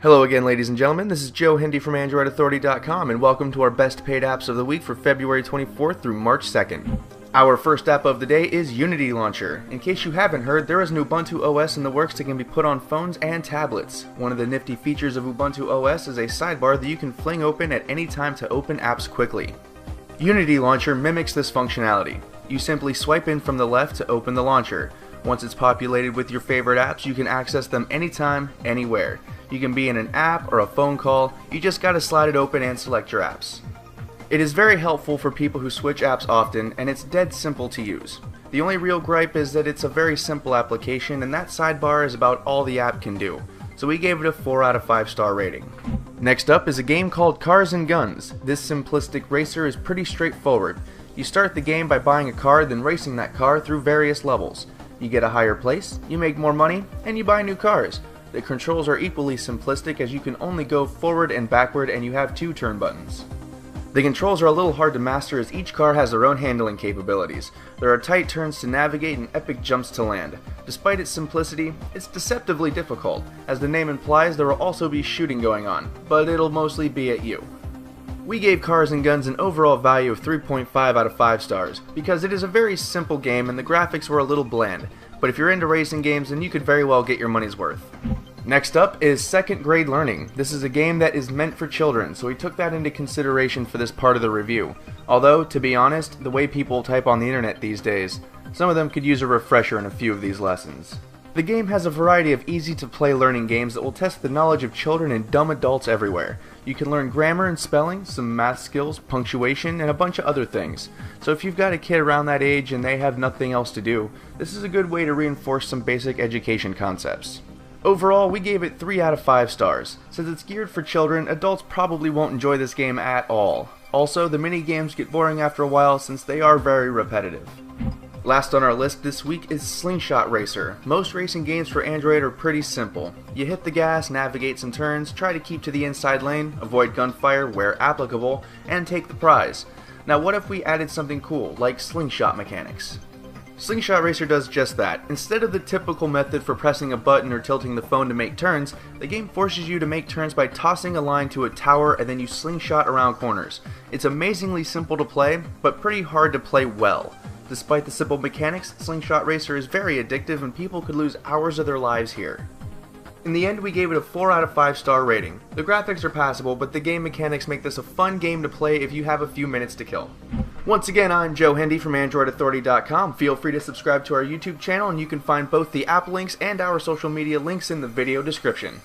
Hello again, ladies and gentlemen. This is Joe Hindi from AndroidAuthority.com, and welcome to our best paid apps of the week for February 24th through March 2nd. Our first app of the day is Unity Launcher. In case you haven't heard, there is an Ubuntu OS in the works that can be put on phones and tablets. One of the nifty features of Ubuntu OS is a sidebar that you can fling open at any time to open apps quickly. Unity Launcher mimics this functionality. You simply swipe in from the left to open the launcher. Once it's populated with your favorite apps, you can access them anytime, anywhere. You can be in an app or a phone call, you just gotta slide it open and select your apps. It is very helpful for people who switch apps often, and it's dead simple to use. The only real gripe is that it's a very simple application, and that sidebar is about all the app can do. So we gave it a 4 out of 5 star rating. Next up is a game called Cars and Guns. This simplistic racer is pretty straightforward. You start the game by buying a car, then racing that car through various levels. You get a higher place, you make more money, and you buy new cars. The controls are equally simplistic as you can only go forward and backward, and you have 2 turn buttons. The controls are a little hard to master as each car has their own handling capabilities. There are tight turns to navigate and epic jumps to land. Despite its simplicity, it's deceptively difficult. As the name implies, there will also be shooting going on, but it'll mostly be at you. We gave Cars and Guns an overall value of 3.5 out of 5 stars, because it is a very simple game and the graphics were a little bland, but if you're into racing games then you could very well get your money's worth. Next up is Second Grade Learning. This is a game that is meant for children, so we took that into consideration for this part of the review. Although, to be honest, the way people type on the internet these days, some of them could use a refresher in a few of these lessons. The game has a variety of easy-to-play learning games that will test the knowledge of children and dumb adults everywhere. You can learn grammar and spelling, some math skills, punctuation, and a bunch of other things. So if you've got a kid around that age and they have nothing else to do, this is a good way to reinforce some basic education concepts. Overall, we gave it 3 out of 5 stars. Since it's geared for children, adults probably won't enjoy this game at all. Also, the mini-games get boring after a while since they are very repetitive. Last on our list this week is Slingshot Racer. Most racing games for Android are pretty simple. You hit the gas, navigate some turns, try to keep to the inside lane, avoid gunfire where applicable, and take the prize. Now what if we added something cool, like slingshot mechanics? Slingshot Racer does just that. Instead of the typical method for pressing a button or tilting the phone to make turns, the game forces you to make turns by tossing a line to a tower and then you slingshot around corners. It's amazingly simple to play, but pretty hard to play well. Despite the simple mechanics, Slingshot Racer is very addictive and people could lose hours of their lives here. In the end, we gave it a 4 out of 5 star rating. The graphics are passable, but the game mechanics make this a fun game to play if you have a few minutes to kill. Once again, I'm Joe Hindi from AndroidAuthority.com. Feel free to subscribe to our YouTube channel and you can find both the app links and our social media links in the video description.